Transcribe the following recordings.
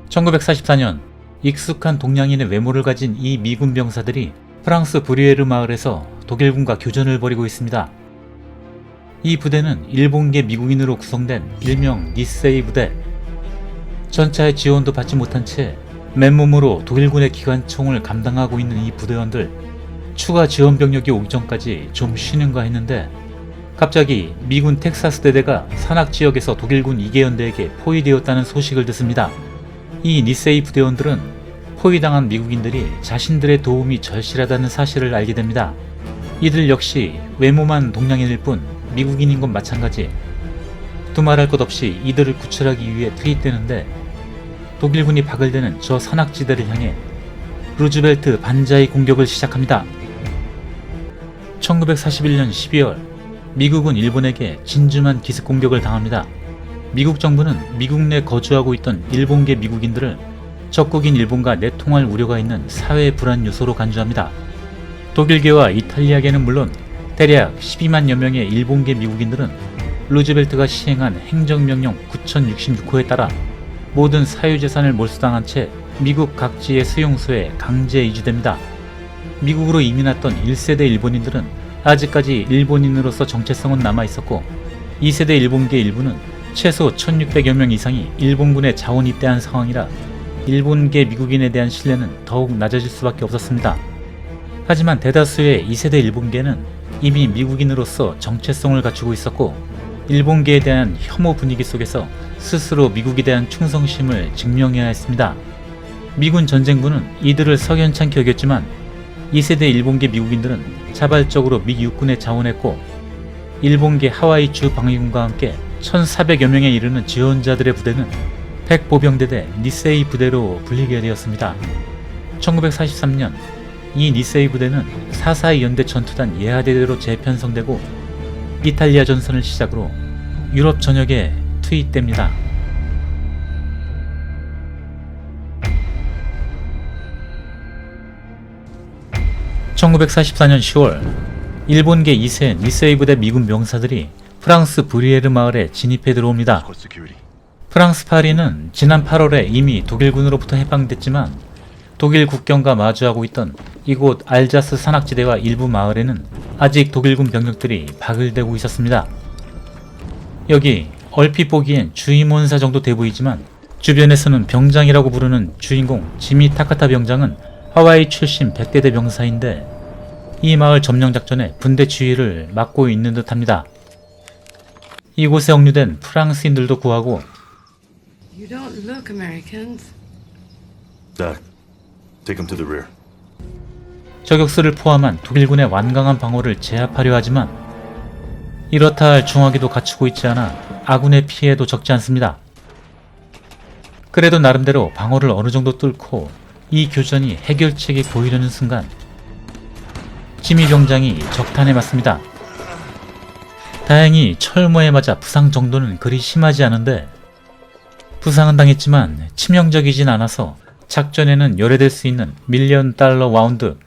1944년 익숙한 동양인의 외모를 가진 이 미군 병사들이 프랑스 브리에르 마을에서 독일군과 교전을 벌이고 있습니다. 이 부대는 일본계 미국인으로 구성된 일명 니세이 부대. 전차의 지원도 받지 못한 채 맨몸으로 독일군의 기관총을 감당하고 있는 이 부대원들, 추가 지원 병력이 오기 전까지 좀 쉬는가 했는데 갑자기 미군 텍사스 대대가 산악지역에서 독일군 2개 연대에게 포위되었다는 소식을 듣습니다. 이 니세이 부대원들은 포위당한 미국인들이 자신들의 도움이 절실하다는 사실을 알게 됩니다. 이들 역시 외모만 동양인일 뿐 미국인인 건 마찬가지. 두말할 것 없이 이들을 구출하기 위해 투입되는데 독일군이 박을 대는 저 산악지대를 향해 루즈벨트 반자의 공격을 시작합니다. 1941년 12월 미국은 일본에게 진주만 기습 공격을 당합니다. 미국 정부는 미국 내 거주하고 있던 일본계 미국인들을 적국인 일본과 내통할 우려가 있는 사회 불안 요소로 간주합니다. 독일계와 이탈리아계는 물론 대략 12만여 명의 일본계 미국인들은 루즈벨트가 시행한 행정명령 9066호에 따라 모든 사유재산을 몰수당한 채 미국 각지의 수용소에 강제 이주됩니다. 미국으로 이민 왔던 1세대 일본인들은 아직까지 일본인으로서 정체성은 남아있었고 2세대 일본계 일부는 최소 1600여 명 이상이 일본군에 자원 입대한 상황이라 일본계 미국인에 대한 신뢰는 더욱 낮아질 수밖에 없었습니다. 하지만 대다수의 2세대 일본계는 이미 미국인으로서 정체성을 갖추고 있었고 일본계에 대한 혐오 분위기 속에서 스스로 미국에 대한 충성심을 증명해야 했습니다. 미군 전쟁부는 이들을 석연찮게 여겼지만 2세대 일본계 미국인들은 자발적으로 미 육군에 자원했고 일본계 하와이 주 방위군과 함께 1400여 명에 이르는 지원자들의 부대는 백보병대대 니세이 부대로 불리게 되었습니다. 1943년 이 니세이 부대는 442 연대 전투단 예하대대로 재편성되고 이탈리아 전선을 시작으로 유럽 전역에 투입됩니다. (1944년 10월) 일본계 2세 니세이 부대 미군 병사들이 프랑스 브리에르 마을에 진입해 들어옵니다. 프랑스 파리는 지난 8월에 이미 독일군으로부터 해방됐지만 독일 국경과 마주하고 있던 이곳 알자스 산악지대와 일부 마을에는 아직 독일군 병력들이 박을 대고 있었습니다. 여기 얼핏 보기엔 주임원사 정도 돼 보이지만 주변에서는 병장이라고 부르는 주인공 지미 타카타 병장은 하와이 출신 100대대 병사인데 이 마을 점령 작전에 분대 지휘를 맡고 있는 듯합니다. 이곳에 억류된 프랑스인들도 구하고 You don't look Americans. Doc, take him to the rear. 저격수를 포함한 독일군의 완강한 방어를 제압하려 하지만 이렇다 할 중화기도 갖추고 있지 않아 아군의 피해도 적지 않습니다. 그래도 나름대로 방어를 어느 정도 뚫고 이 교전이 해결책이 보이려는 순간 지미 병장이 적탄에 맞습니다. 다행히 철모에 맞아 부상 정도는 그리 심하지 않은데 부상은 당했지만 치명적이진 않아서 작전에는 열애될 수 있는 $1,000,000 와운드,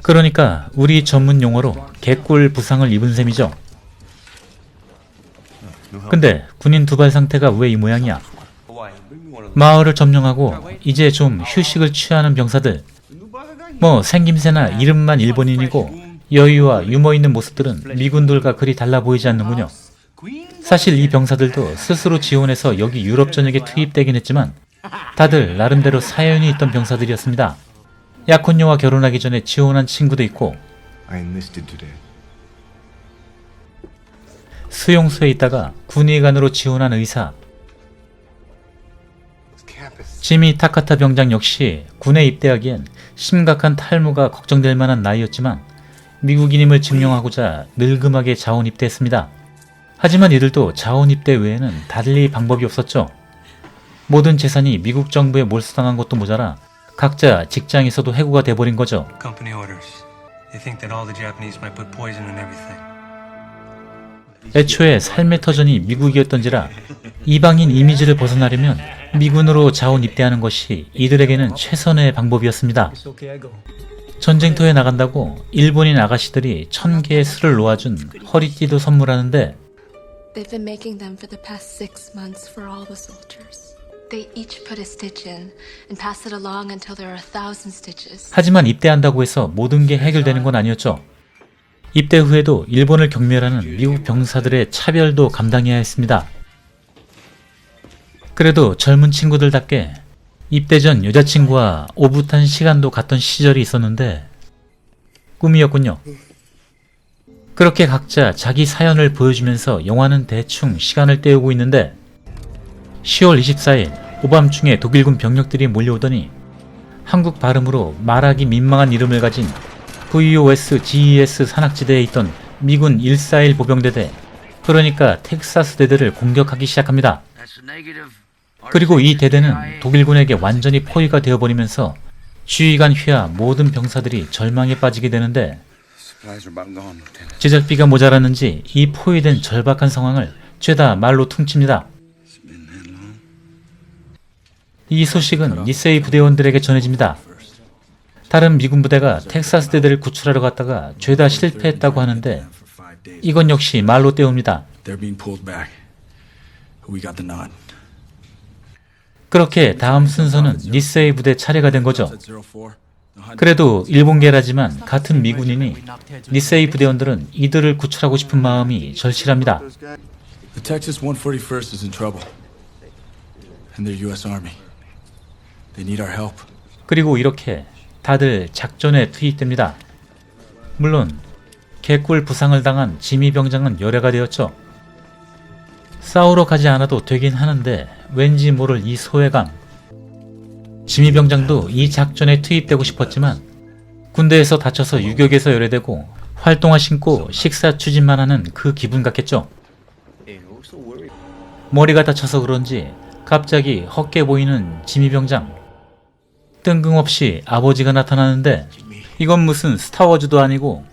그러니까 우리 전문 용어로 개꿀 부상을 입은 셈이죠. 근데 군인 두발 상태가 왜 이 모양이야? 마을을 점령하고 이제 좀 휴식을 취하는 병사들, 뭐 생김새나 이름만 일본인이고 여유와 유머 있는 모습들은 미군들과 그리 달라 보이지 않는군요. 사실 이 병사들도 스스로 지원해서 여기 유럽 전역에 투입되긴 했지만 다들 나름대로 사연이 있던 병사들이었습니다. 약혼녀와 결혼하기 전에 지원한 친구도 있고 수용소에 있다가 군의관으로 지원한 의사, 지미 타카타 병장 역시 군에 입대하기엔 심각한 탈모가 걱정될 만한 나이였지만 미국인임을 증명하고자 늙음하게 자원 입대했습니다. 하지만 이들도 자원 입대 외에는 달리 방법이 없었죠. 모든 재산이 미국 정부에 몰수당한 것도 모자라 각자 직장에서도 해고가 돼버린 거죠. 애초에 삶의 터전이 미국이었던지라 이방인 이미지를 벗어나려면 미군으로 자원 입대하는 것이 이들에게는 최선의 방법이었습니다. 전쟁터에 나간다고 일본인 아가씨들이 1000개의 술을 놓아준 허리띠도 선물하는데 They've been making them for the past 6 months for all the soldiers. They each put a stitch in and pass it along until there are 1,000 stitches. 하지만 입대한다고 해서 모든 게 해결되는 건 아니었죠. 입대 후에도 일본을 경멸하는 미국 병사들의 차별도 감당해야 했습니다. 그래도 젊은 친구들답게 입대 전 여자친구와 오붓한 시간도 갔던 시절이 있었는데 꿈이었군요. 그렇게 각자 자기 사연을 보여주면서 영화는 대충 시간을 때우고 있는데 10월 24일 오밤중에 독일군 병력들이 몰려오더니 한국 발음으로 말하기 민망한 이름을 가진 VOS GES 산악지대에 있던 미군 141 보병대대, 그러니까 텍사스 대대를 공격하기 시작합니다. 그리고 이 대대는 독일군에게 완전히 포위가 되어버리면서 지휘관 휘하 모든 병사들이 절망에 빠지게 되는데 제작비가 모자랐는지 이 포위된 절박한 상황을 죄다 말로 퉁칩니다. 이 소식은 니세이 부대원들에게 전해집니다. 다른 미군 부대가 텍사스 대대를 구출하러 갔다가 죄다 실패했다고 하는데 이건 역시 말로 때웁니다. 그렇게 다음 순서는 니세이 부대 차례가 된 거죠. 그래도 일본계라지만 같은 미군이니 니세이 부대원들은 이들을 구출하고 싶은 마음이 절실합니다. The Texas 141st is in trouble. And they're US Army. They need our help. 그리고 이렇게 다들 작전에 투입됩니다. 물론 개꿀 부상을 당한 지미 병장은 열애가 되었죠. 싸우러 가지 않아도 되긴 하는데 왠지 모를 이 소외감. 지미 병장도 이 작전에 투입되고 싶었지만 군대에서 다쳐서 유격에서 열애되고 활동화 신고 식사 추진만 하는 그 기분 같겠죠. 머리가 다쳐서 그런지 갑자기 헛게 보이는 지미 병장. 뜬금없이 아버지가 나타나는데 이건 무슨 스타워즈도 아니고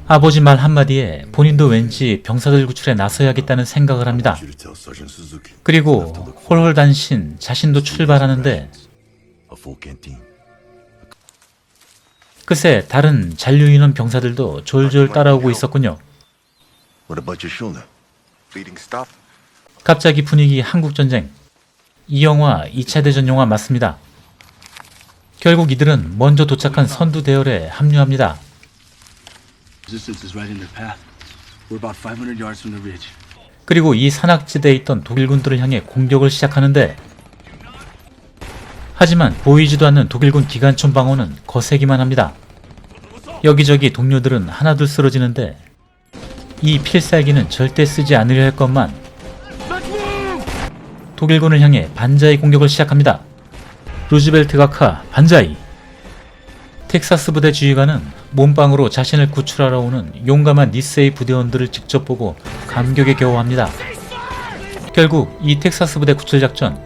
아버지 말 한마디에 본인도 왠지 병사들 구출에 나서야겠다는 생각을 합니다. 그리고 홀홀단신 자신도 출발하는데 그새 다른 잔류인원 병사들도 졸졸 따라오고 있었군요. 갑자기 분위기 한국전쟁. 이 영화 2차 대전 영화 맞습니다. 결국 이들은 먼저 도착한 선두 대열에 합류합니다. 그리고 이 산악지대에 있던 독일군들을 향해 공격을 시작하는데 하지만 보이지도 않는 독일군 기관총 방어는 거세기만 합니다. 여기저기 동료들은 하나둘 쓰러지는데 이 필살기는 절대 쓰지 않으려 할 것만 독일군을 향해 반자이 공격을 시작합니다. 루즈벨트 각하 반자이. 텍사스 부대 지휘관은 몸빵으로 자신을 구출하러 오는 용감한 니세이 부대원들을 직접 보고 감격에 겨워합니다. 결국 이 텍사스 부대 구출작전,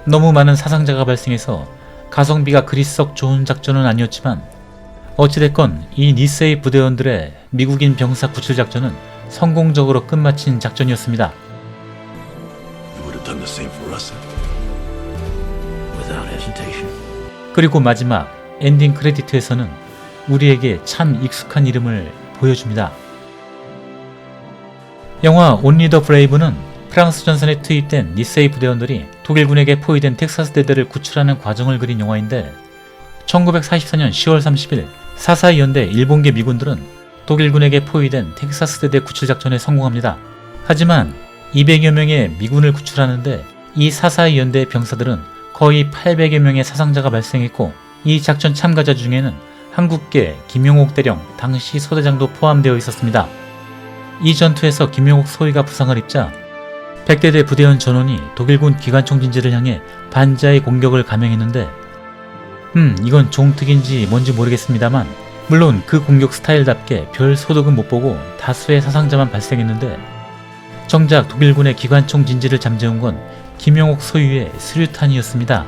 너무 많은 사상자가 발생해서 가성비가 그리 썩 좋은 작전은 아니었지만 어찌됐건 이 니세이 부대원들의 미국인 병사 구출작전은 성공적으로 끝마친 작전이었습니다. 그리고 마지막 엔딩 크레디트에서는 우리에게 참 익숙한 이름을 보여줍니다. 영화 Only the Brave는 프랑스 전선에 투입된 니세이 부대원들이 독일군에게 포위된 텍사스 대대를 구출하는 과정을 그린 영화인데 1944년 10월 30일 442 연대 일본계 미군들은 독일군에게 포위된 텍사스 대대 구출 작전에 성공합니다. 하지만 200여 명의 미군을 구출하는데 이 442 연대의 병사들은 거의 800여 명의 사상자가 발생했고 이 작전 참가자 중에는 한국계 김용옥 대령 당시 소대장도 포함되어 있었습니다. 이 전투에서 김용옥 소위가 부상을 입자 백대대 부대원 전원이 독일군 기관총 진지를 향해 반자의 공격을 감행했는데 이건 종특인지 뭔지 모르겠습니다만 물론 그 공격 스타일답게 별 소득은 못 보고 다수의 사상자만 발생했는데 정작 독일군의 기관총 진지를 잠재운 건 김용옥 소유의 수류탄이었습니다.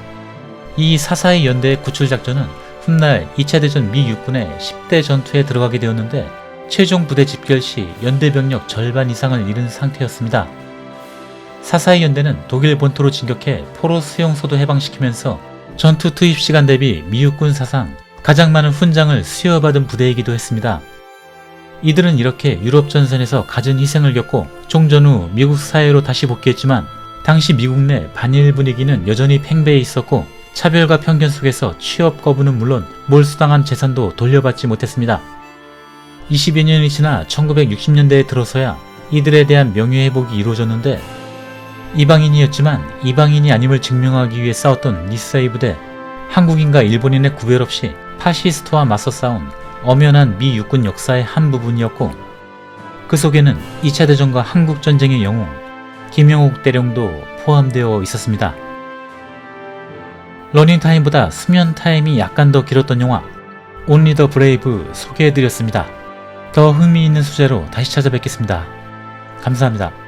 이 442 연대의 구출작전은 훗날 2차 대전 미 육군의 10대 전투에 들어가게 되었는데 최종 부대 집결 시 연대 병력 절반 이상을 잃은 상태였습니다. 442 연대는 독일 본토로 진격해 포로 수용소도 해방시키면서 전투 투입 시간 대비 미 육군 사상 가장 많은 훈장을 수여받은 부대이기도 했습니다. 이들은 이렇게 유럽 전선에서 갖은 희생을 겪고 종전 후 미국 사회로 다시 복귀했지만 당시 미국 내 반일 분위기는 여전히 팽배해 있었고 차별과 편견 속에서 취업 거부는 물론 몰수당한 재산도 돌려받지 못했습니다. 20여 년이 지나 1960년대에 들어서야 이들에 대한 명예회복이 이루어졌는데 이방인이었지만 이방인이 아님을 증명하기 위해 싸웠던 니사이 부대, 한국인과 일본인의 구별 없이 파시스트와 맞서 싸운 엄연한 미 육군 역사의 한 부분이었고 그 속에는 2차 대전과 한국전쟁의 영웅 김영욱 대령도 포함되어 있었습니다. 러닝타임보다 수면타임이 약간 더 길었던 영화 Only the Brave 소개해드렸습니다. 더 흥미있는 소재로 다시 찾아뵙겠습니다. 감사합니다.